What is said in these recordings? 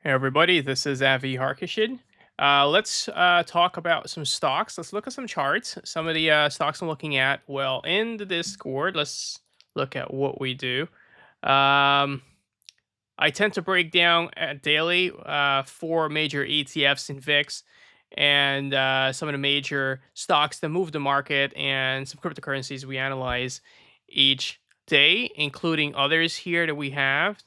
Hey everybody, this is Avi Harkishin. Let's talk about some stocks. Let's look at some charts. Some of the stocks I'm looking at. Well, in the Discord, let's look at what we do. Um, I tend to break down daily four major ETFs and VIX and some of the major stocks that move the market and some cryptocurrencies we analyze each day, including others here that we have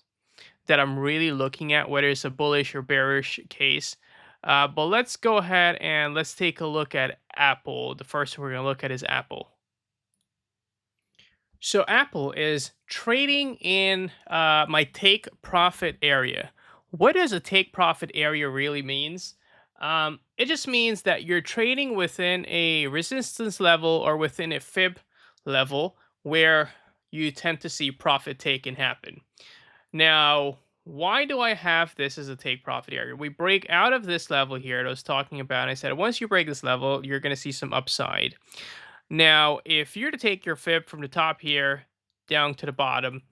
that I'm really looking at, whether it's a bullish or bearish case. But let's go ahead and let's take a look at Apple. The first one we're going to look at is Apple. So Apple is trading in my take profit area. What does a take profit area really means? It just means that you're trading within a resistance level or within a fib level where you tend to see profit taking happen. Now, why do I have this as a take profit area? We break out of this level here that I was talking about. I said once you break this level, you're going to see some upside. Now, if you're to take your fib from the top here down to the bottom,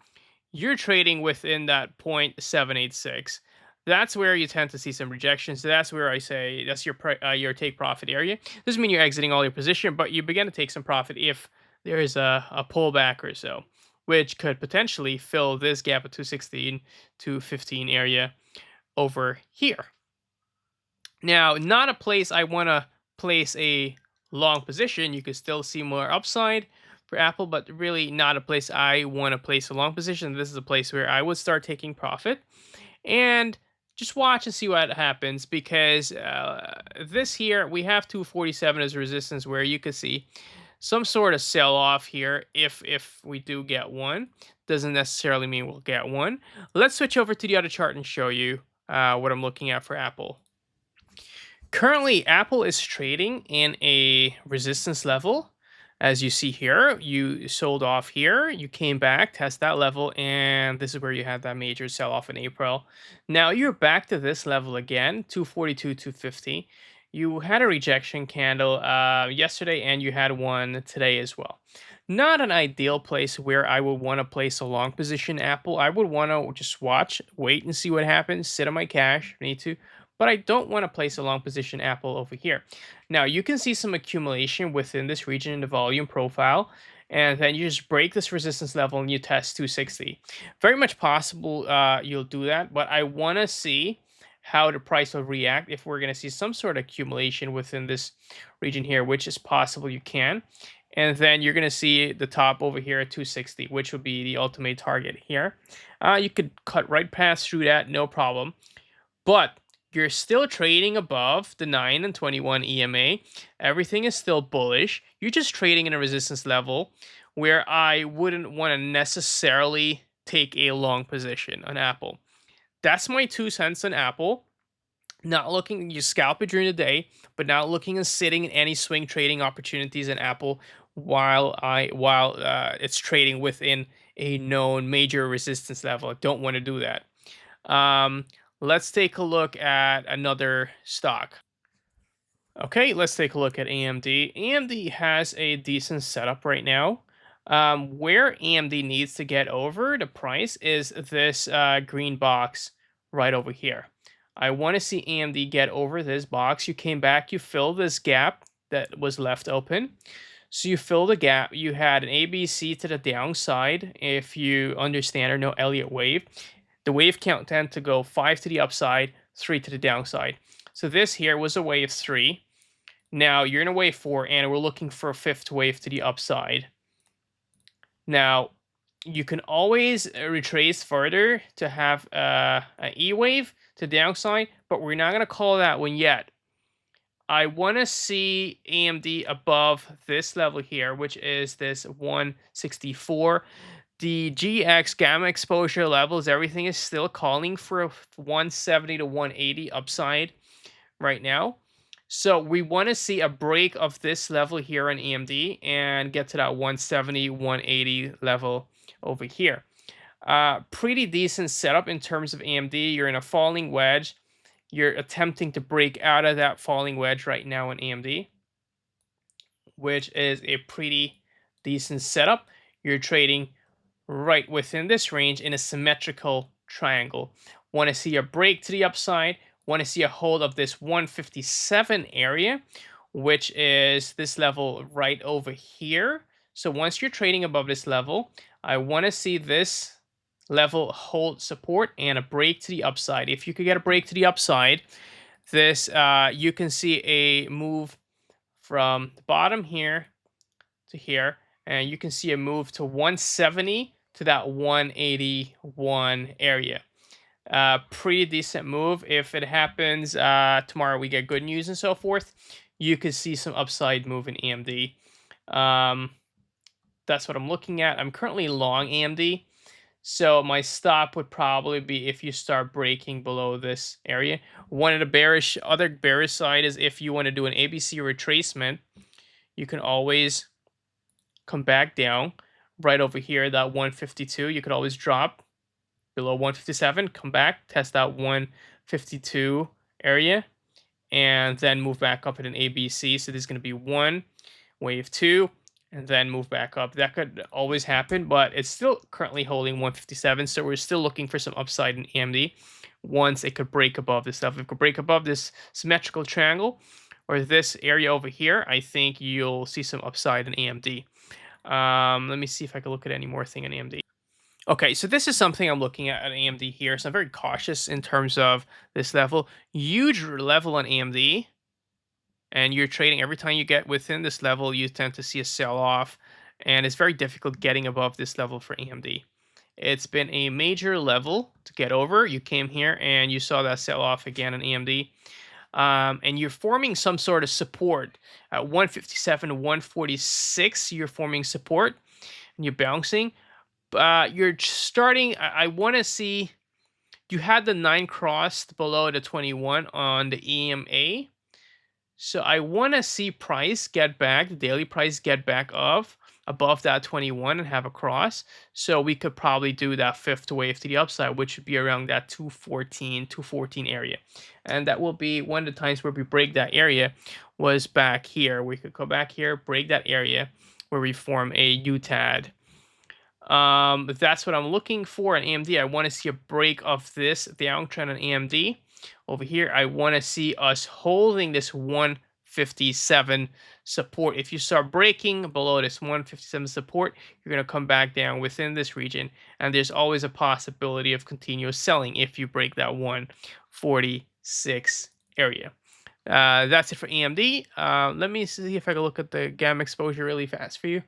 you're trading within that 0.786. That's where you tend to see some rejections. So that's where I say that's your take profit area. Doesn't mean you're exiting all your position, but you begin to take some profit if there is a pullback or so, which could potentially fill this gap at 216 to 15 area over here. Now, not a place I want to place a long position. You could still see more upside for Apple, but really not a place I want to place a long position. This is a place where I would start taking profit and just watch and see what happens because this here, we have 247 as resistance where you could see some sort of sell off here if we do get one. Doesn't necessarily mean we'll get one. Let's switch over to the other chart and show you what I'm looking at for Apple. Currently, Apple is trading in a resistance level. As you see here, you sold off here, you came back, test that level, and this is where you had that major sell off in April. Now you're back to this level again, 242, 250. You had a rejection candle yesterday, and you had one today as well. Not an ideal place where I would want to place a long position Apple. I would want to just watch, wait and see what happens, sit on my cash, if I need to, but I don't want to place a long position Apple over here. Now you can see some accumulation within this region in the volume profile, and then you just break this resistance level and you test 260. Very much possible you'll do that, but I want to see how the price will react if we're going to see some sort of accumulation within this region here, which is possible you can. And then you're going to see the top over here at 260, which will be the ultimate target here. You could cut right past through that, no problem. But you're still trading above the 9 and 21 EMA. Everything is still bullish. You're just trading in a resistance level where I wouldn't want to necessarily take a long position on Apple. That's my 2 cents on Apple. Not looking, you scalp it during the day, but not looking and sitting in any swing trading opportunities in Apple while it's trading within a known major resistance level. I don't want to do that. Um, let's take a look at another stock. Okay, let's take a look at AMD. AMD has a decent setup right now. Where AMD needs to get over the price is this green box right over here. I want to see AMD get over this box. You came back, you filled this gap that was left open. So you fill the gap. You had an ABC to the downside. If you understand or know Elliott wave, the wave count tend to go 5 to the upside, 3 to the downside. So this here was a wave 3. Now you're in a wave 4, and we're looking for a fifth wave to the upside. Now, you can always retrace further to have an E wave to downside, but we're not going to call that one yet. I want to see AMD above this level here, which is this 164. The GX gamma exposure levels, everything is still calling for a 170 to 180 upside right now. So we want to see a break of this level here on AMD and get to that 170, 180 level over here. Pretty decent setup in terms of AMD. You're in a falling wedge. You're attempting to break out of that falling wedge right now in AMD, which is a pretty decent setup. You're trading right within this range in a symmetrical triangle. Want to see a break to the upside. Want to see a hold of this 157 area, which is this level right over here. So once you're trading above this level, I want to see this level hold support and a break to the upside. If you could get a break to the upside, this you can see a move from the bottom here to here, and you can see a move to 170 to that 181 area. Pretty decent move. If it happens tomorrow, we get good news and so forth, you could see some upside move in AMD. Um, that's what I'm looking at. I'm currently long AMD. So my stop would probably be if you start breaking below this area. One of the other bearish side is if you want to do an ABC retracement, you can always come back down right over here, that 152. You could always drop below 157, come back, test that 152 area, and then move back up at an ABC. So there's going to be one, wave two, and then move back up. That could always happen, but it's still currently holding 157. So we're still looking for some upside in AMD once it could break above this stuff. If it could break above this symmetrical triangle or this area over here, I think you'll see some upside in AMD. Let me see if I can look at any more thing in AMD. Okay, so this is something I'm looking at AMD here. So I'm very cautious in terms of this level. Huge level on AMD. And you're trading every time you get within this level, you tend to see a sell off. And it's very difficult getting above this level for AMD. It's been a major level to get over. You came here and you saw that sell off again on AMD. And you're forming some sort of support at 157 to 146. You're forming support and you're bouncing. You're starting. I want to see. You had the 9 crossed below the 21 on the EMA. So I want to see price get back, the daily price get back above that 21 and have a cross. So we could probably do that fifth wave to the upside, which would be around that 214 area. And that will be one of the times where we break that area was back here. We could go back here, break that area where we form a UTAD. That's what I'm looking for in AMD. I want to see a break of this downtrend on AMD. Over here, I want to see us holding this 157 support. If you start breaking below this 157 support, you're going to come back down within this region. And there's always a possibility of continuous selling if you break that 146 area. That's it for AMD. Let me see if I can look at the gamma exposure really fast for you.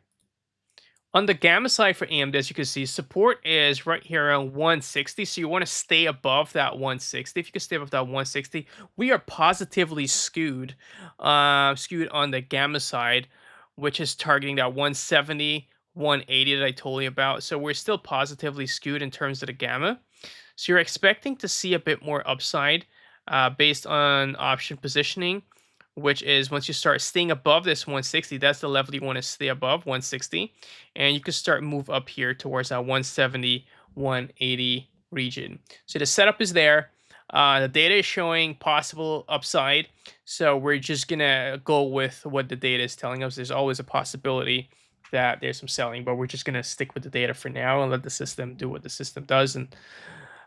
On the gamma side for AMD, as you can see, support is right here around 160. So you want to stay above that 160. If you can stay above that 160, we are positively skewed on the gamma side, which is targeting that 170, 180 that I told you about. So we're still positively skewed in terms of the gamma. So you're expecting to see a bit more upside based on option positioning, which is once you start staying above this 160, that's the level you want to stay above, 160. And you can start move up here towards that 170, 180 region. So the setup is there. The data is showing possible upside. So we're just going to go with what the data is telling us. There's always a possibility that there's some selling, but we're just going to stick with the data for now and let the system do what the system does and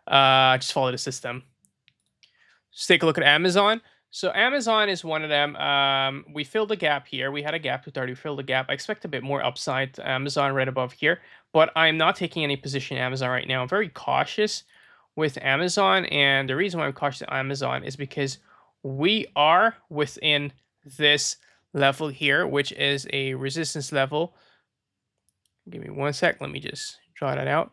just follow the system. Let's take a look at Amazon. So Amazon is one of them. We filled the gap here. We had a gap to 30. We filled the gap. I expect a bit more upside to Amazon right above here, but I'm not taking any position in Amazon right now. I'm very cautious with Amazon, and the reason why I'm cautious with Amazon is because we are within this level here, which is a resistance level. Give me one sec. Let me just draw that out.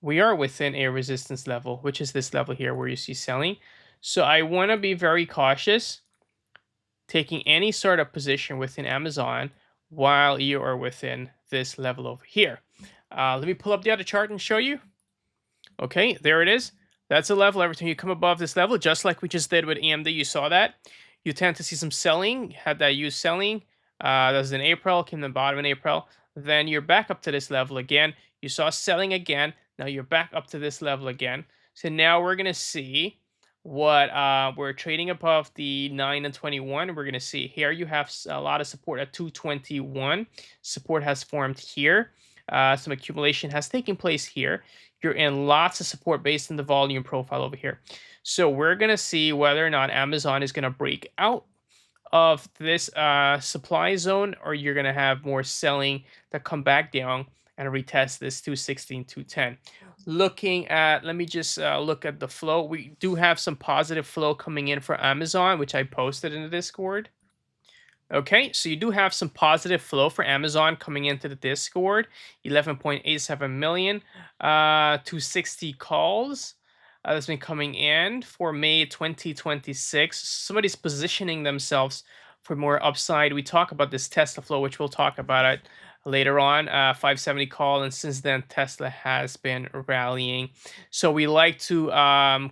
We are within a resistance level, which is this level here where you see selling. So I want to be very cautious taking any sort of position within Amazon while you are within this level over here. Let me pull up the other chart and show you. Okay, there it is. That's a level. Every time you come above this level, just like we just did with AMD, you saw that. You tend to see some selling. Had that used selling. That was in April, came to the bottom in April. Then you're back up to this level again. You saw selling again. Now you're back up to this level again. So now we're going to see what we're trading above the 9 and 21. We're going to see here you have a lot of support at 221. Support has formed here some accumulation has taken place here. You're in lots of support based on the volume profile over here. So we're going to see whether or not Amazon is going to break out of this supply zone, or you're going to have more selling that come back down and retest this 216, 210. Looking at, let me just look at the flow. We do have some positive flow coming in for Amazon, which I posted in the Discord. Okay, so you do have some positive flow for Amazon coming into the Discord. 11.87 million, 260 calls that's been coming in for May 2026. Somebody's positioning themselves for more upside. We talk about this Tesla flow, which we'll talk about it later on. 570 call, and since then Tesla has been rallying. So we like to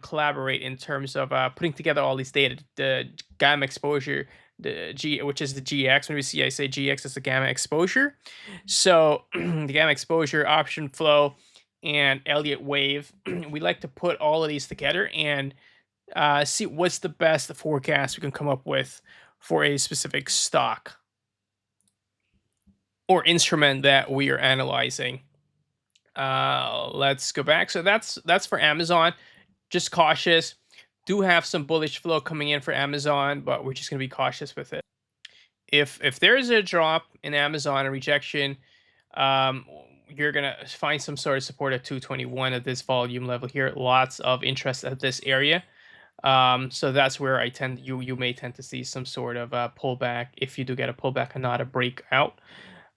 collaborate in terms of putting together all these data, the gamma exposure, the G, which is the GX. When we see I say GX, it's the gamma exposure. So the gamma exposure, option flow, and Elliott wave. We like to put all of these together and see what's the best forecast we can come up with for a specific stock or instrument that we are analyzing. Let's go back. So that's for Amazon. Just cautious. Do have some bullish flow coming in for Amazon, but we're just going to be cautious with it. If there is a drop in Amazon, a rejection, you're gonna find some sort of support at 221 at this volume level here. Lots of interest at this area. So that's where you may tend to see some sort of pullback if you do get a pullback and not a breakout.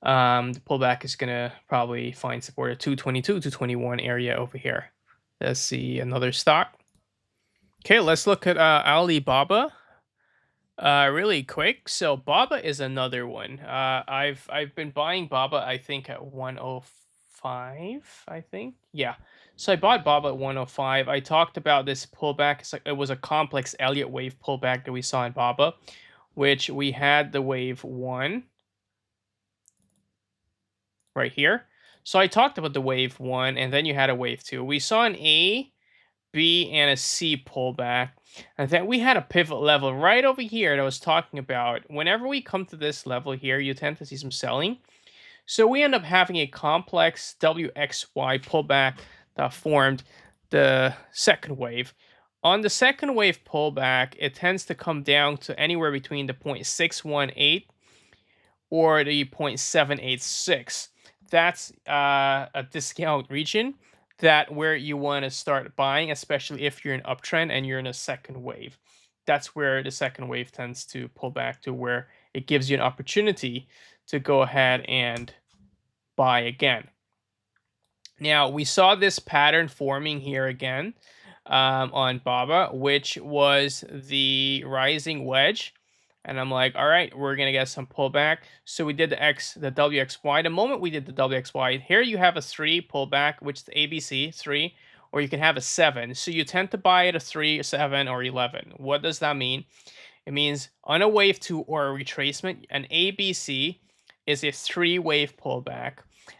The pullback is gonna probably find support at 222, 221 area over here. Let's see another stock. Okay, let's look at Alibaba. Really quick. So Baba is another one. I've been buying Baba, I think at 105, I think. Yeah. So I bought Baba at 105. I talked about this pullback. It's like it was a complex Elliott wave pullback that we saw in Baba, which we had the wave 1 right here. So I talked about the wave 1, and then you had a wave 2. We saw an A, B, and a C pullback. And then we had a pivot level right over here that I was talking about. Whenever we come to this level here, you tend to see some selling. So we end up having a complex WXY pullback that formed the second wave. On the second wave pullback, it tends to come down to anywhere between the 0.618 or the 0.786. That's a discount region that where you want to start buying, especially if you're in uptrend and you're in a second wave. That's where the second wave tends to pull back to, where it gives you an opportunity to go ahead and buy again. Now we saw this pattern forming here again on Baba, which was the rising wedge. And I'm like, all right, we're gonna get some pullback. So we did the WXY. The moment we did the WXY, here you have a 3 pullback, which is the ABC 3, or you can have a 7. So you tend to buy at a 3, 7, or 11. What does that mean? It means on a wave 2 or a retracement, an ABC is a 3 wave pullback.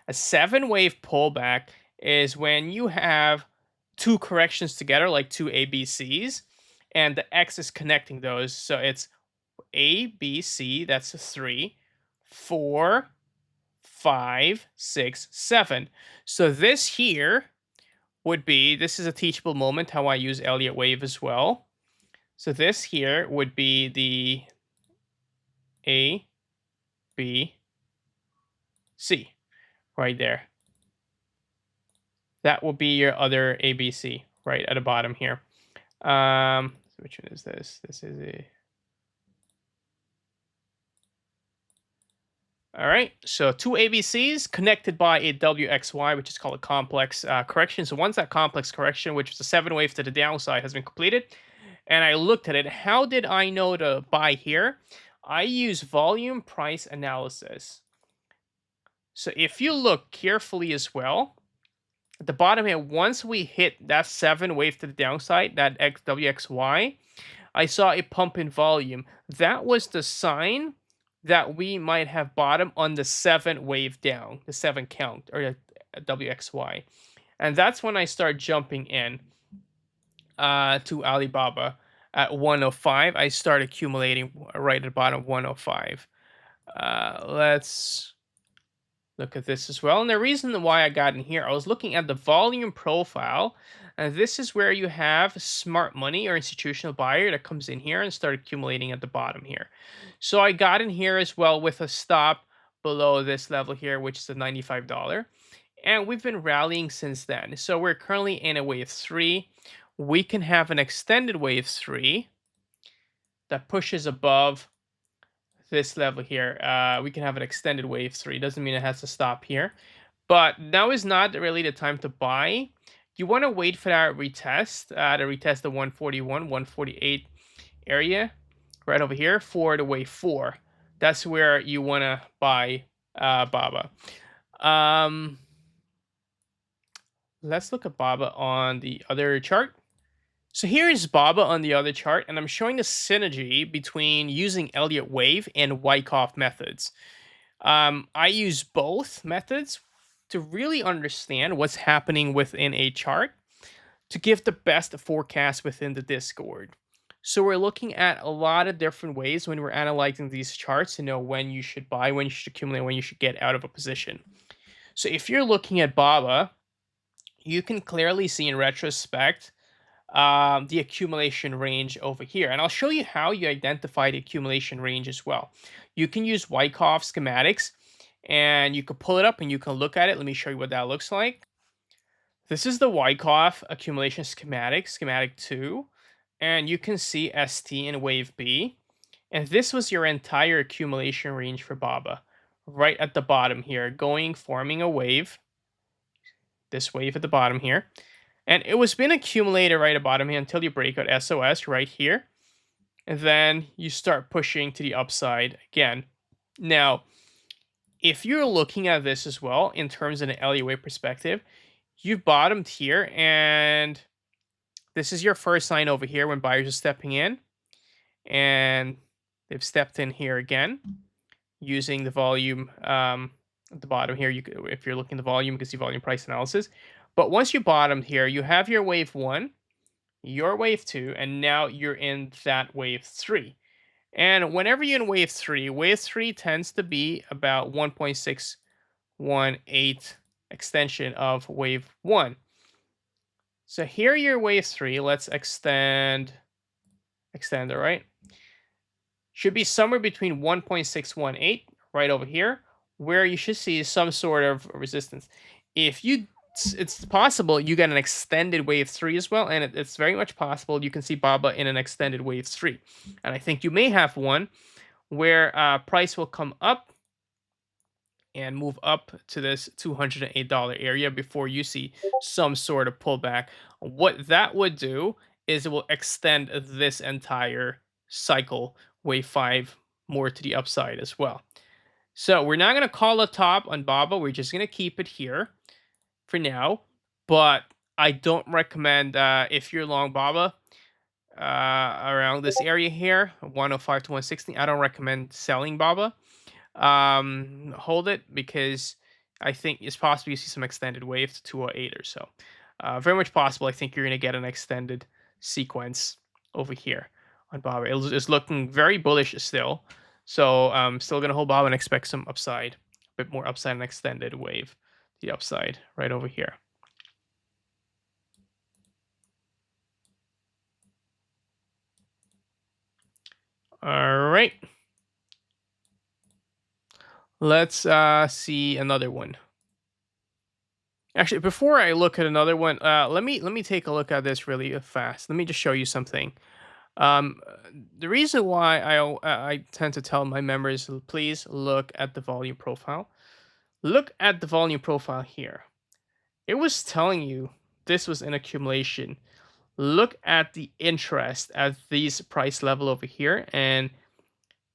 A 7 wave pullback is when you have 2 corrections together, like 2 ABCs, and the X is connecting those. So it's A, B, C, that's a 3, 4, 5, 6, 7. So this here would be, this is a teachable moment how I use Elliott wave as well. So this here would be the A, B, C right there. That will be your other ABC right at the bottom here. Which one is this? This is a... All right, so 2 ABCs connected by a WXY, which is called a complex correction. So once that complex correction, which is a 7 wave to the downside, has been completed, and I looked at it, how did I know to buy here? I use volume price analysis. So if you look carefully as well, at the bottom here, once we hit that 7 wave to the downside, that WXY, I saw a pump in volume. That was the sign that we might have bottom on the 7 wave down, the 7 count, or the WXY. And that's when I start jumping in to Alibaba at 105. I start accumulating right at the bottom of 105. Let's Look at this as well. And the reason why I got in here, I was looking at the volume profile. And this is where you have smart money or institutional buyer that comes in here and start accumulating at the bottom here. So I got in here as well with a stop below this level here, which is the $95. And we've been rallying since then. So we're currently in a wave three. We can have an extended wave three that pushes above this level here. We can have an extended wave three. Doesn't mean it has to stop here. But now is not really the time to buy. You want to wait for that retest, to retest the 141, 148 area right over here for the wave four. That's where you want to buy BABA. Let's look at BABA on the other chart. So here is BABA on the other chart, and I'm showing the synergy between using Elliott wave and Wyckoff methods. I use both methods to really understand what's happening within a chart to give the best forecast within the Discord. So we're looking at a lot of different ways when we're analyzing these charts to know when you should buy, when you should accumulate, when you should get out of a position. So if you're looking at BABA, you can clearly see in retrospect the accumulation range over here. And I'll show you how you identify the accumulation range as well. You can use Wyckoff schematics and you can pull it up and you can look at it. Let me show you what that looks like. This is the Wyckoff accumulation schematic, schematic 2. And you can see ST in wave B. And this was your entire accumulation range for BABA. Right at the bottom here, forming a wave. This wave at the bottom here. And it was been accumulated right at the bottom here until you break out SOS right here. And then you start pushing to the upside again. Now, if you're looking at this as well in terms of an LUA perspective, you've bottomed here and this is your first sign over here when buyers are stepping in. And they've stepped in here again using the volume at the bottom here. If you're looking at the volume, you can see volume price analysis. But once you bottomed here, you have your wave 1, your wave 2, and now you're in that wave 3. And whenever you're in wave 3 tends to be about 1.618 extension of wave 1. So here your wave 3, let's extend it, right? Should be somewhere between 1.618 right over here, where you should see some sort of resistance. It's possible you get an extended wave 3 as well, and it's very much possible you can see BABA in an extended wave 3. And I think you may have one where price will come up and move up to this $208 area before you see some sort of pullback. What that would do is it will extend this entire cycle, wave 5, more to the upside as well. So we're not going to call a top on BABA. We're just going to keep it here for now, but I don't recommend if you're long BABA around this area here, 105 to 160. I don't recommend selling BABA. Hold it because I think it's possible you see some extended wave to 208 or so. Very much possible. I think you're going to get an extended sequence over here on BABA. It's looking very bullish still, so I'm still going to hold BABA and expect some upside, a bit more upside and extended wave. The upside right over here. All right. Let's see another one. Actually, before I look at another one, let me take a look at this really fast. Let me just show you something. The reason why I tend to tell my members, please look at the volume profile. Look at the volume profile here. It was telling you this was an accumulation. Look at the interest at these price level over here, and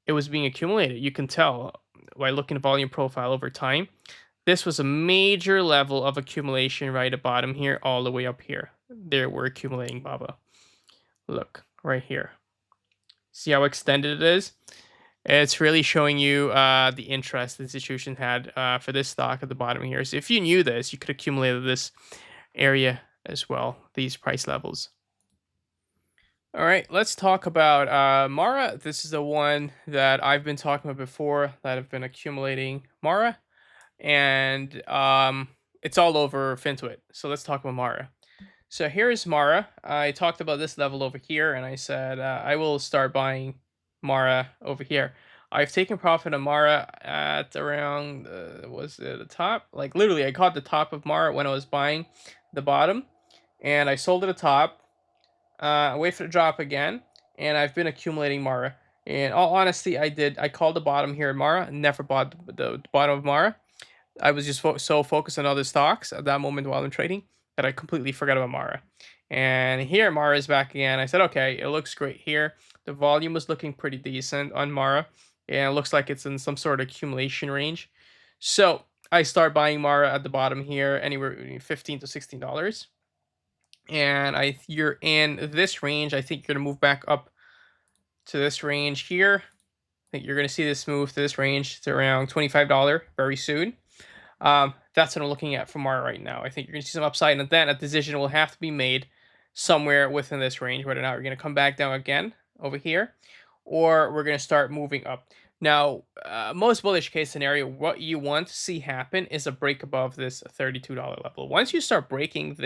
it was being accumulated. You can tell by looking at volume profile over time. This was a major level of accumulation right at the bottom here, all the way up here. There we're accumulating BABA. Look right here. See how extended it is? It's really showing you the interest the institution had for this stock at the bottom here. So if you knew this, you could accumulate this area as well, these price levels. All right, let's talk about Mara. This is the one that I've been talking about before that I've been accumulating Mara. and it's all over FinTwit. So let's talk about Mara. So here's Mara. I talked about this level over here, and I said I will start buying Mara over here. I've taken profit on Mara at around, was it the top? Like literally, I caught the top of Mara when I was buying the bottom, and I sold at the top. Wait for the drop again, and I've been accumulating Mara. In all honesty, I did. I called the bottom here in Mara. Never bought the bottom of Mara. I was just so focused on other stocks at that moment while I'm trading that I completely forgot about Mara. And here Mara is back again. I said, okay, it looks great here. The volume was looking pretty decent on Mara, and it looks like it's in some sort of accumulation range. So I start buying Mara at the bottom here, anywhere between $15 to $16. And you're in this range. I think you're gonna move back up to this range here. I think you're gonna see this move to this range to around $25 very soon. That's what I'm looking at for Mara right now. I think you're going to see some upside, and then a decision will have to be made somewhere within this range, whether or not we're going to come back down again over here, or we're going to start moving up. Now, most bullish case scenario, what you want to see happen is a break above this $32 level. Once you start breaking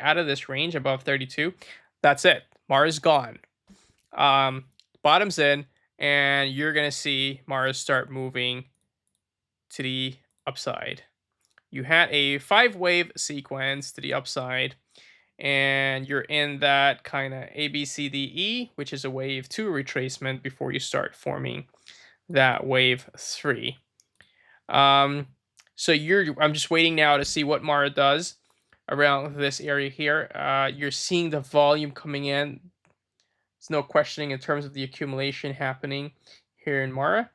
out of this range above 32, that's it. Mara's gone. Bottom's in, and you're going to see Mara start moving to the upside. You had a 5-wave sequence to the upside, and you're in that kind of ABCDE, which is a wave 2 retracement before you start forming that wave 3. So I'm just waiting now to see what Mara does around this area here. You're seeing the volume coming in. There's no questioning in terms of the accumulation happening here in Mara.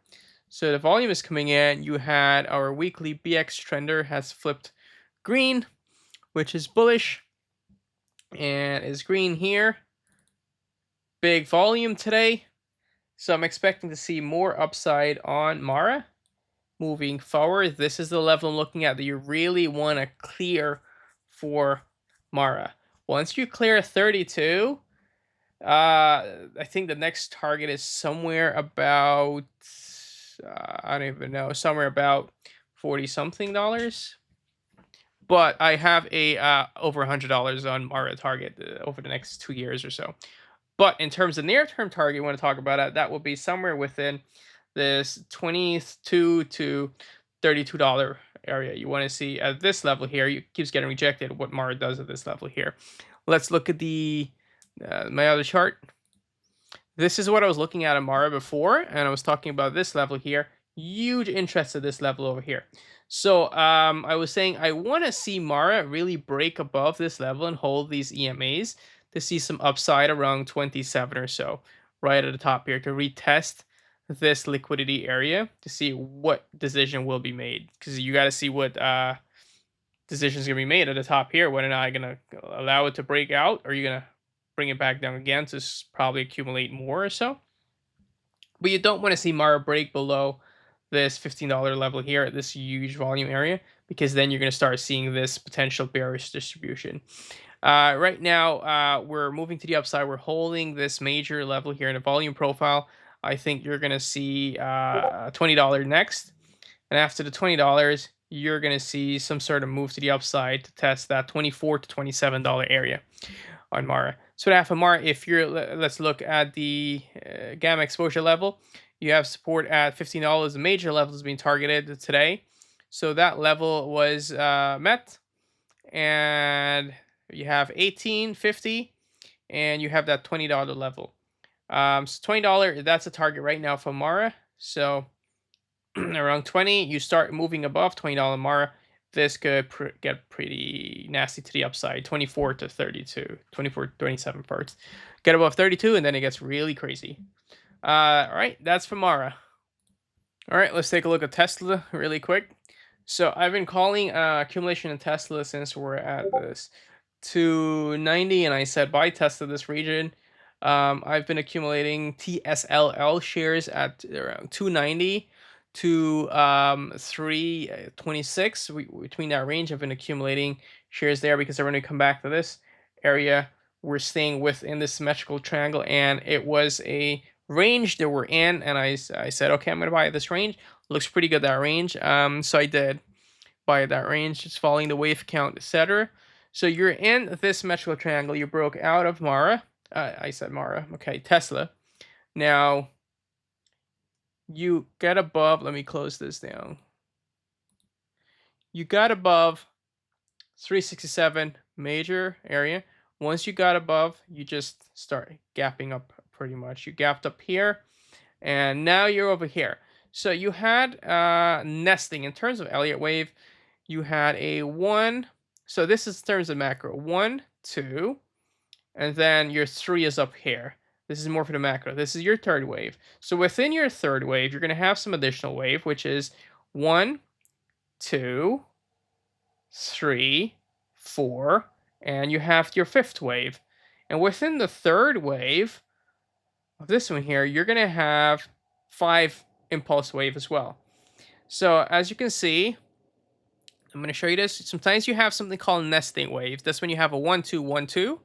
So the volume is coming in. You had our weekly BX trender has flipped green, which is bullish, and is green here. Big volume today. So I'm expecting to see more upside on Mara moving forward. This is the level I'm looking at that you really want to clear for Mara. Once you clear 32, I think the next target is somewhere about, I don't even know, somewhere about 40 something dollars. But I have a over $100 on Mara target over the next 2 years or so. But in terms of near-term target, you want to talk about it, that will be somewhere within this $22 to $32 area. You want to see at this level here, it keeps getting rejected, what Mara does at this level here. Let's look at the my other chart. This is what I was looking at Mara before, and I was talking about this level here. Huge interest at this level over here. So I was saying I want to see Mara really break above this level and hold these EMAs to see some upside around 27 or so, right at the top here, to retest this liquidity area to see what decision will be made. Because you got to see what decision is going to be made at the top here. Whether or not I'm going to allow it to break out, or are you going to bring it back down again to probably accumulate more or so. But you don't want to see Mara break below this $15 level here at this huge volume area, because then you're going to start seeing this potential bearish distribution. Right now, we're moving to the upside. We're holding this major level here in a volume profile. I think you're going to see $20 next. And after the $20, you're going to see some sort of move to the upside to test that $24 to $27 area on Mara. So half of Mara, if you're, let's look at the gamma exposure level. You have support at $15. The major level is being targeted today. So that level was met. And you have $18.50, and you have that $20 level. So $20, that's a target right now for Mara. So around 20, you start moving above $20 Mara. This could get pretty nasty to the upside. 24 to 32, 24 27 first. Get above 32, and then it gets really crazy. All right, that's for Mara. All right, let's take a look at Tesla really quick. So I've been calling accumulation in Tesla since we're at this 290, and I said buy Tesla this region. I've been accumulating TSLL shares at around 290 to 326. Between that range, I've been accumulating shares there because when we come back to this area, we're staying within this symmetrical triangle, and it was a range that we're in, and I said, okay, I'm going to buy this range. Looks pretty good, that range. So I did. by that range, just following the wave count, etc. So you're in this symmetrical triangle. You broke out of Mara. I said Mara. Okay, Tesla. Now you get above. Let me close this down. You got above 367 major area. Once you got above, you just start gapping up pretty much. You gapped up here, and now you're over here. So you had nesting in terms of Elliott wave. You had a 1. So this is in terms of macro. 1, 2, and then your 3 is up here. This is more for the macro. This is your third wave. So within your third wave, you're going to have some additional wave, which is 1, 2, 3, 4, and you have your fifth wave. And within the third wave of this one here, you're going to have 5 impulse wave as well. So as you can see, I'm going to show you this. Sometimes you have something called nesting waves. That's when you have a 1, 2, 1, 2.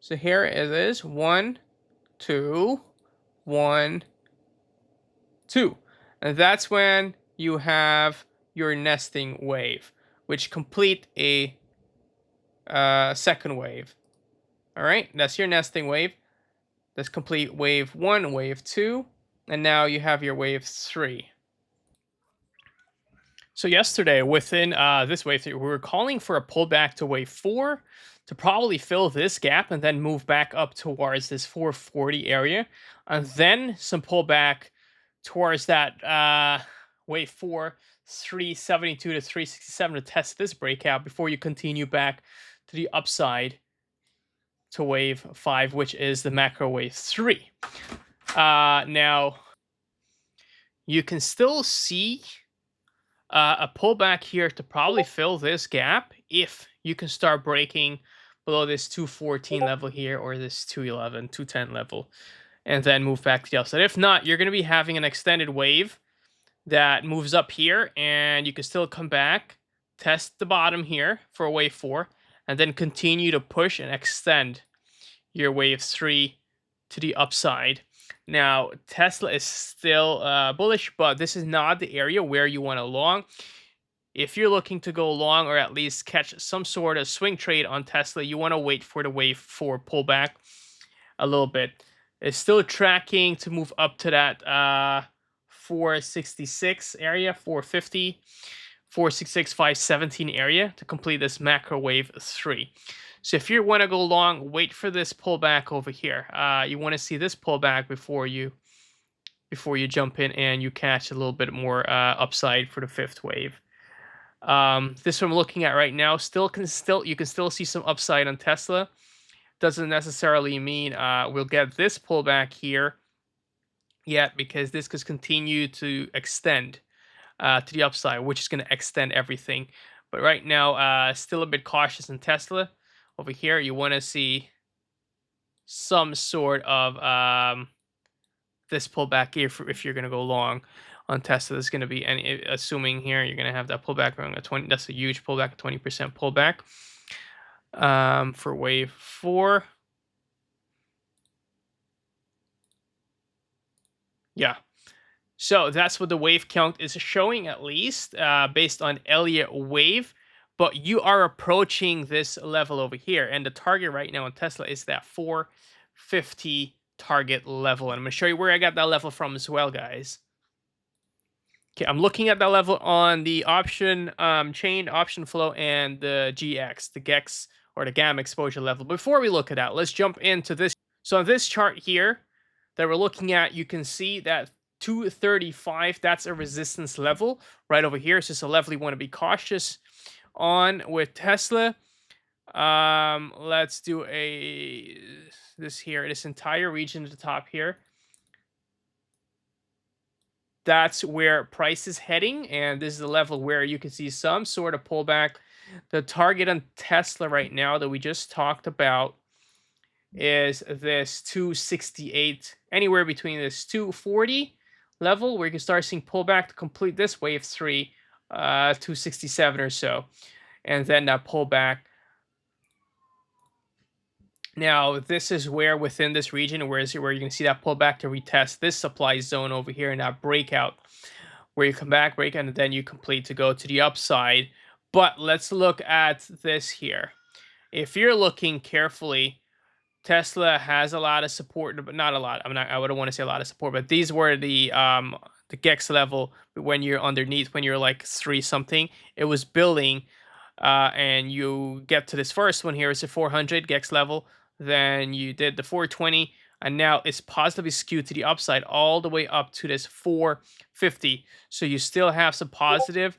So here it is 1, 2, 1, 2. And that's when you have your nesting wave, which complete a second wave. All right, that's your nesting wave. That's complete wave 1, wave 2, and now you have your wave 3. So yesterday, within this wave 3, we were calling for a pullback to wave 4 to probably fill this gap and then move back up towards this 440 area, and then some pullback towards that wave 4, 372 to 367 to test this breakout before you continue back to the upside to wave 5, which is the macro wave 3. Now, you can still see a pullback here to probably fill this gap if you can start breaking below this 214 level here or this 211, 210 level, and then move back to the upside. If not, you're going to be having an extended wave that moves up here, and you can still come back, test the bottom here for a wave 4, and then continue to push and extend your wave 3 to the upside. Now, Tesla is still bullish, but this is not the area where you want to long. If you're looking to go long or at least catch some sort of swing trade on Tesla, you want to wait for the wave 4 pullback a little bit. It's still tracking to move up to that 466 area, 450, 466, 517 area to complete this macro wave 3. So if you want to go long, wait for this pullback over here. You want to see this pullback before you jump in and you catch a little bit more upside for the fifth wave. This one I'm looking at right now you can still see some upside on Tesla. Doesn't necessarily mean we'll get this pullback here yet, because this could continue to extend to the upside, which is going to extend everything. But right now, still a bit cautious in Tesla. Over here, you want to see some sort of this pullback here if you're going to go long on Tesla. There's going to be, and assuming here you're going to have that pullback around a 20. That's a huge pullback, 20% pullback for wave 4. Yeah. So that's what the wave count is showing, at least based on Elliott wave. But you are approaching this level over here, and the target right now on Tesla is that 450 target level. And I'm going to show you where I got that level from as well, guys. Okay, I'm looking at that level on the option chain, option flow, and the GX, the GEX or the gamma exposure level. Before we look at that, let's jump into this. So on this chart here that we're looking at, you can see that 235, that's a resistance level right over here. So it's a level you want to be cautious on with Tesla. Let's do this entire region at the top here. That's where price is heading, and this is the level where you can see some sort of pullback. The target on Tesla right now that we just talked about is this 268, anywhere between this 240 level where you can start seeing pullback to complete this wave 3, 267 or so, and then that pullback. Now, this is where within this region where you can see that pullback to retest this supply zone over here and that breakout where you come back, break, and then you complete to go to the upside. But let's look at this here. If you're looking carefully, Tesla has a lot of support, but not a lot. I wouldn't want to say a lot of support, but these were the gex level when you're underneath, when you're like 3 something. It was building, and you get to this first one here. It's a 400 gex level. Then you did the 420, and now it's positively skewed to the upside all the way up to this 450. So you still have some positive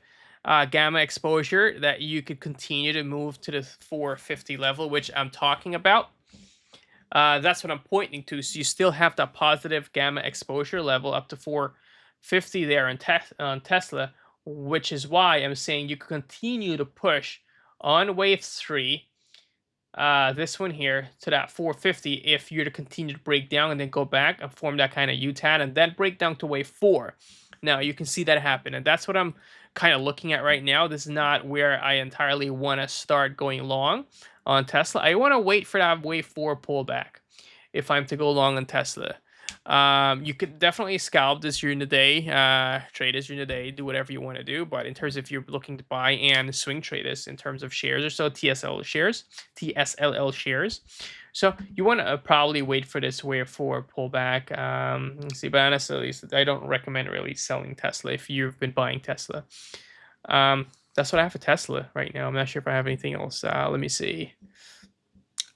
gamma exposure that you could continue to move to the 450 level, which I'm talking about. That's what I'm pointing to. So you still have that positive gamma exposure level up to 450 there on Tesla, which is why I'm saying you can continue to push on wave 3, this one here, to that 450 if you're to continue to break down and then go back and form that kind of U-tan and then break down to wave 4. Now you can see that happen, and that's what I'm kind of looking at right now. This is not where I entirely want to start going long on Tesla. I want to wait for that wave 4 pullback if I'm to go long on Tesla. You could definitely scalp this during the day, trade this during the day, do whatever you want to do. But in terms of if you're looking to buy and swing trade this in terms of shares or so, TSLL shares. So you want to probably wait for this wave 4 pullback. Let's see, but honestly, I don't recommend really selling Tesla if you've been buying Tesla. That's what I have for Tesla right now. I'm not sure if I have anything else. Let me see.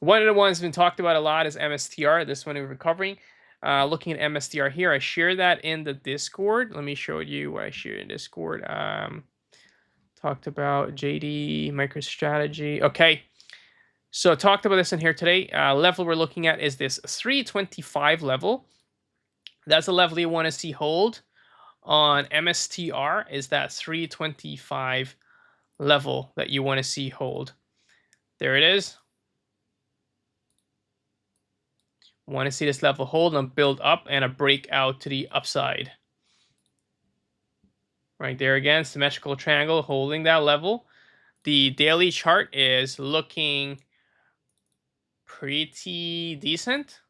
One of the ones been talked about a lot is MSTR. This one is recovering. Looking at MSTR here, I share that in the Discord. Let me show you what I shared in Discord. Talked about JD, MicroStrategy. Okay. So talked about this in here today. Level we're looking at is this 325 level. That's a level you want to see hold on MSTR, is that 325 level that you want to see hold. There it is. Want to see this level hold and build up and a breakout to the upside. Right there again, symmetrical triangle holding that level. The daily chart is looking pretty decent.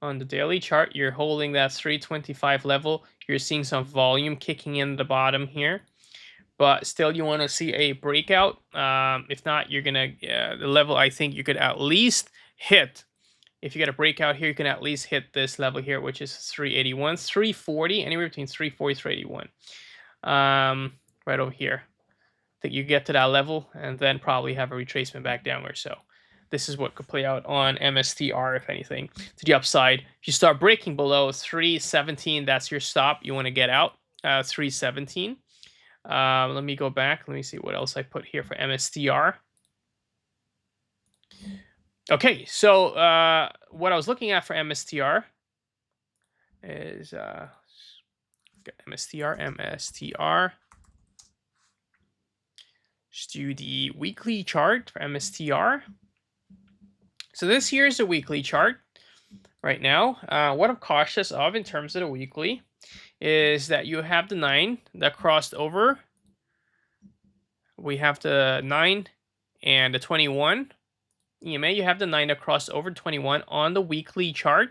On the daily chart, you're holding that 325 level. You're seeing some volume kicking in the bottom here, but still you want to see a breakout. If not, you're gonna the level I think you could at least hit. If you get a breakout here, you can at least hit this level here, which is 381, 340, anywhere between 340, 381. Right over here. I think you get to that level and then probably have a retracement back down or so. This is what could play out on MSTR, if anything, to the upside. If you start breaking below 317, that's your stop. You want to get out, 317. Let me go back. Let me see what else I put here for MSTR. Okay, so what I was looking at for MSTR is MSTR. Just do the weekly chart for MSTR. So this here is a weekly chart right now. What I'm cautious of in terms of the weekly is that you have the 9 that crossed over. We have the 9 and the 21. EMA, you have the 9 that crossed over 21 on the weekly chart.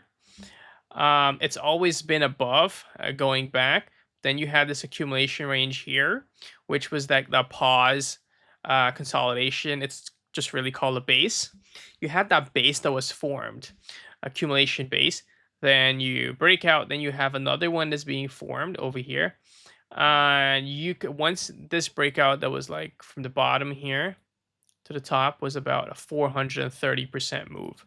It's always been above going back. Then you have this accumulation range here, which was that the pause consolidation. It's just really called a base. You had that base that was formed, accumulation base. Then you break out. Then you have another one that's being formed over here. And you could, once this breakout that was like from the bottom here to the top was about a 430% move.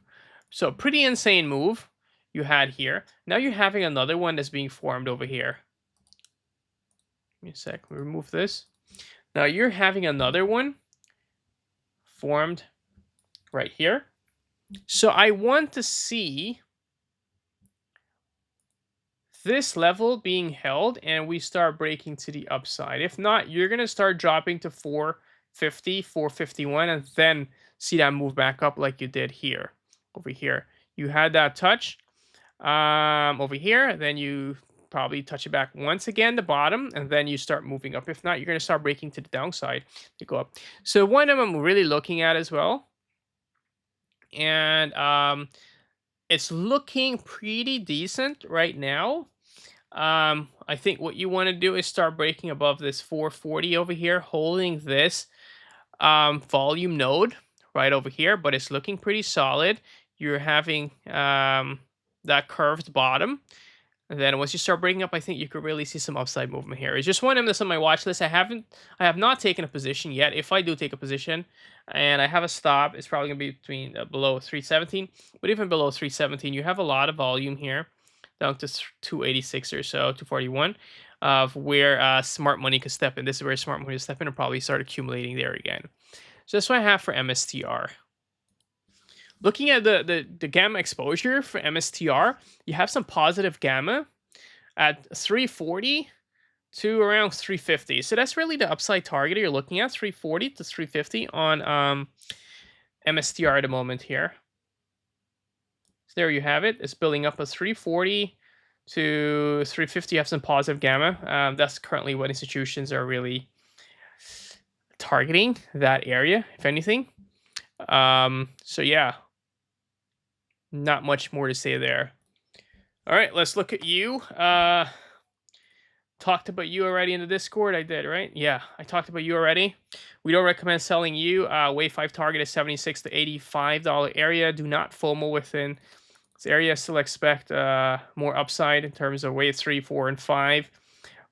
So pretty insane move you had here. Now you're having another one that's being formed over here. Give me a sec. Remove this. Now you're having another one formed right here. So I want to see this level being held and we start breaking to the upside. If not, you're going to start dropping to 450, 451, and then see that move back up like you did here. Over here, you had that touch over here, then you probably touch it back once again, the bottom, and then you start moving up. If not, you're going to start breaking to the downside to go up. So one of them I'm really looking at as well and it's looking pretty decent right now. I think what you want to do is start breaking above this 440 over here, holding this volume node right over here, but it's looking pretty solid. You're having that curved bottom. And then once you start breaking up, I think you could really see some upside movement here. It's just one of them that's on my watch list. I have not taken a position yet. If I do take a position and I have a stop, it's probably gonna be between below 317. But even below 317, you have a lot of volume here, down to 286 or so, 241, of where smart money could step in. This is where smart money could step in and probably start accumulating there again. So that's what I have for MSTR. Looking at the gamma exposure for MSTR, you have some positive gamma at 340 to around 350. So that's really the upside target you're looking at, 340 to 350 on MSTR at the moment here. So there you have it. It's building up a 340 to 350. You have some positive gamma. That's currently what institutions are really targeting, that area, if anything. So yeah, not much more to say there. All right, let's look at you. Talked about you already in the Discord. I did, right? Yeah, I talked about you already. We don't recommend selling you. Wave 5 target is $76 to $85 area. Do not FOMO within this area. Still expect more upside in terms of wave 3, 4, and 5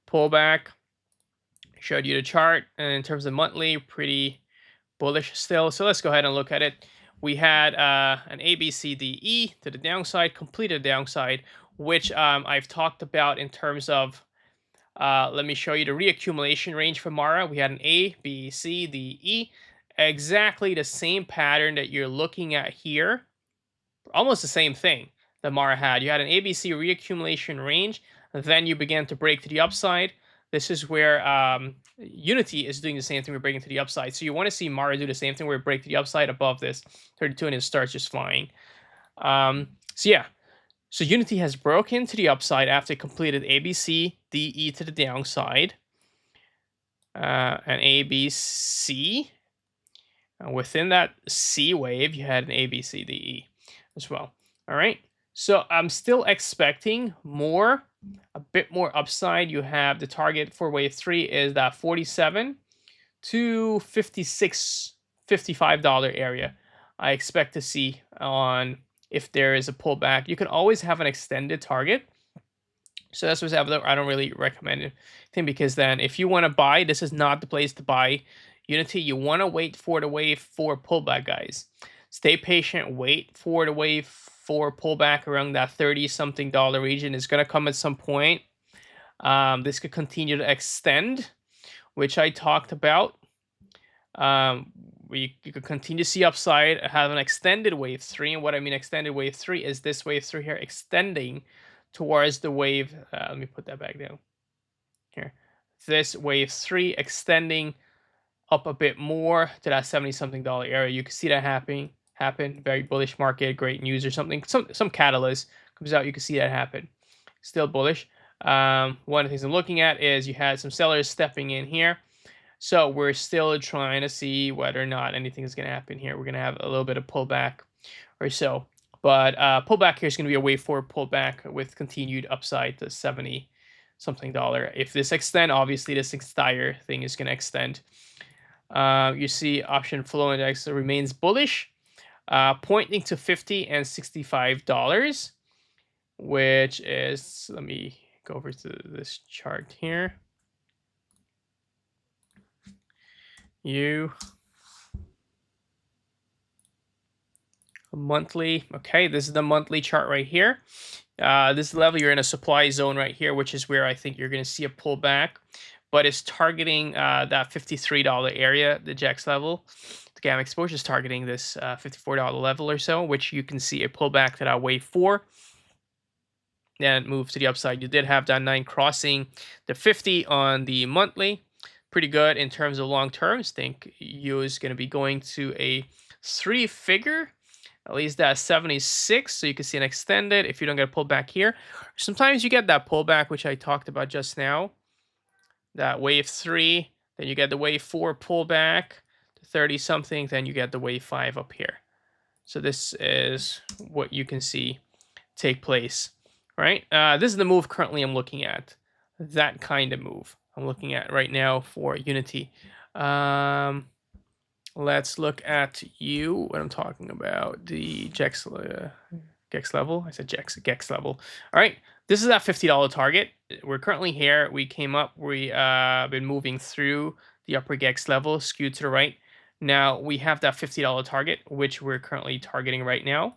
pullback. Showed you the chart, and in terms of monthly, pretty bullish still. So let's go ahead and look at it. We had an A, B, C, D, E to the downside, completed downside, which I've talked about in terms of, let me show you the reaccumulation range for Mara. We had an A, B, C, D, E, exactly the same pattern that you're looking at here. Almost the same thing that Mara had. You had an ABC reaccumulation range, then you began to break to the upside. This is where Unity is doing the same thing. We're breaking to the upside. So you want to see Mara do the same thing where we break to the upside above this 32 and it starts just flying. So yeah, so Unity has broken to the upside after it completed ABC, DE to the downside, and ABC. And within that C wave, you had an ABCDE as well. All right. So I'm still expecting more, a bit more upside. You have the target for wave 3 is that 47 to 56, $55 area. I expect to see on if there is a pullback. You can always have an extended target. So that's what's happening. I don't really recommend it because then if you want to buy, this is not the place to buy Unity. You want to wait for the wave 4 pullback, guys. Stay patient. Wait for the wave 4 pullback around that 30 something dollar region. It's going to come at some point. This could continue to extend, which I talked about. You could continue to see upside, have an extended wave 3. And what I mean extended wave 3 is this wave 3 here extending towards the wave. Let me put that back down here. This wave 3 extending up a bit more to that 70 something dollar area. You can see that happen. Very bullish market, great news or something. Some catalyst comes out. You can see that happen. Still bullish. One of the things I'm looking at is you had some sellers stepping in here. So we're still trying to see whether or not anything is going to happen here. We're going to have a little bit of pullback or so. But pullback here is going to be a wave 4 pullback with continued upside to 70 something dollar. If this extend, obviously this entire thing is going to extend. You see option flow index remains bullish, pointing to $50 and $65, which is, let me go over to this chart here. Monthly. Okay, this is the monthly chart right here. This level, you're in a supply zone right here, which is where I think you're going to see a pullback, but it's targeting that $53 area, the JAX level. The gamma exposure is targeting this $54 level or so, which you can see a pullback to that wave 4. Then move to the upside. You did have that 9 crossing the 50 on the monthly. Pretty good in terms of long terms. Think you is going to be going to a 3-figure. At least that's 76, so you can see an extended if you don't get a pullback here. Sometimes you get that pullback, which I talked about just now. That wave 3, then you get the wave 4 pullback to 30 something, then you get the wave 5 up here. So this is what you can see take place, right? This is the move currently I'm looking at. That kind of move I'm looking at right now for Unity. Let's look at what I'm talking about. The Gex level. I said Gex level. All right. This is that $50 target. We're currently here. We came up. We been moving through the upper Gex level, skewed to the right. Now we have that $50 target, which we're currently targeting right now.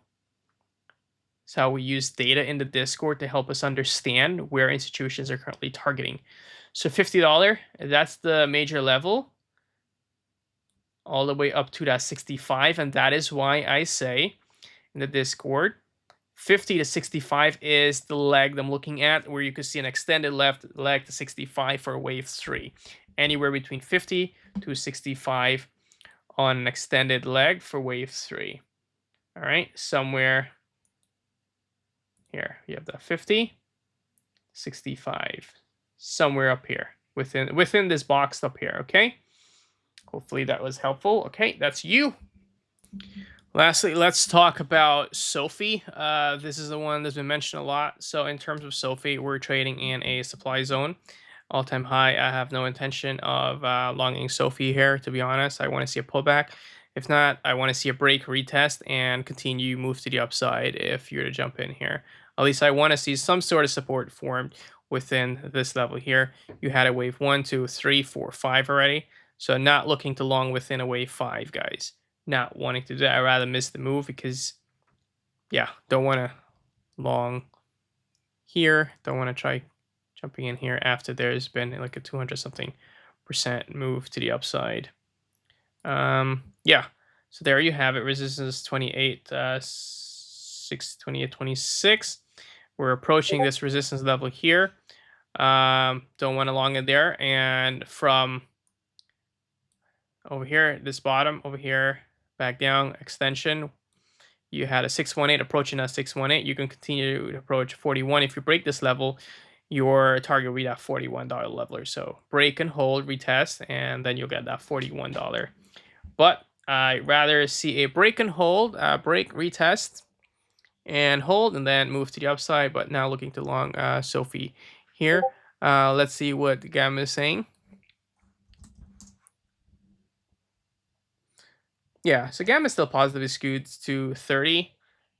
So how we use data in the Discord to help us understand where institutions are currently targeting. So $50, that's the major level, all the way up to that 65, and that is why I say in the Discord, 50 to 65 is the leg I'm looking at, where you can see an extended left leg to 65 for wave 3. Anywhere between 50 to 65 on an extended leg for wave 3. All right, somewhere here you have the 50, 65, somewhere up here within this box up here. Okay, hopefully that was helpful. Okay, that's you. Lastly, let's talk about SOFI. This is the one that's been mentioned a lot. So in terms of SOFI, we're trading in a supply zone, all-time high. I have no intention of longing SOFI here, to be honest. I want to see a pullback. If not, I want to see a break, retest, and continue move to the upside if you're to jump in here. At least I want to see some sort of support formed within this level here. You had a wave 1, 2, 3, 4, 5 already. So not looking to long within a wave 5, guys. Not wanting to do that. I'd rather miss the move because, yeah, don't want to long here. Don't want to try jumping in here after there's been like a 200-something% move to the upside. Yeah, so there you have it. Resistance 28, 26. We're approaching this resistance level here. Don't want to long it there. And from over here, this bottom over here, back down, extension, you had a 618 approaching that 618. You can continue to approach 41. If you break this level, your target will be that $41 level or so. Break and hold, retest, and then you'll get that $41. But I'd rather see a break and hold, break, retest, and hold, and then move to the upside. But now looking to long SOFI here. Let's see what Gamma is saying. Yeah, so Gamma is still positively skewed to 30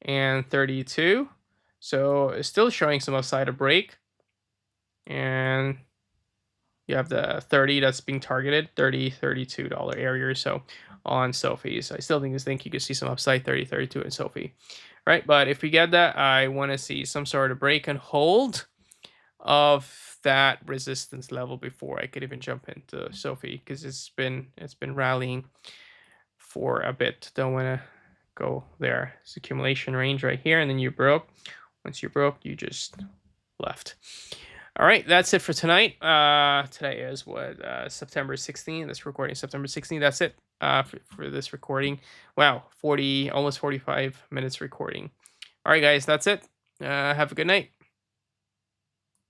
and 32. So it's still showing some upside, a break. And you have the 30 that's being targeted, $32 area or so on SOFI. So I still think you could see some upside, 30, 32 in SOFI. Right, but if we get that, I want to see some sort of break and hold of that resistance level before I could even jump into SOFI, because it's been rallying for a bit. Don't want to go there. It's accumulation range right here, and then you broke. Once you broke, you just left. All right, that's it for tonight. Today is September 16th. This recording September 16th. That's it for this recording. Wow, almost 45 minutes recording. All right, guys, that's it. Have a good night.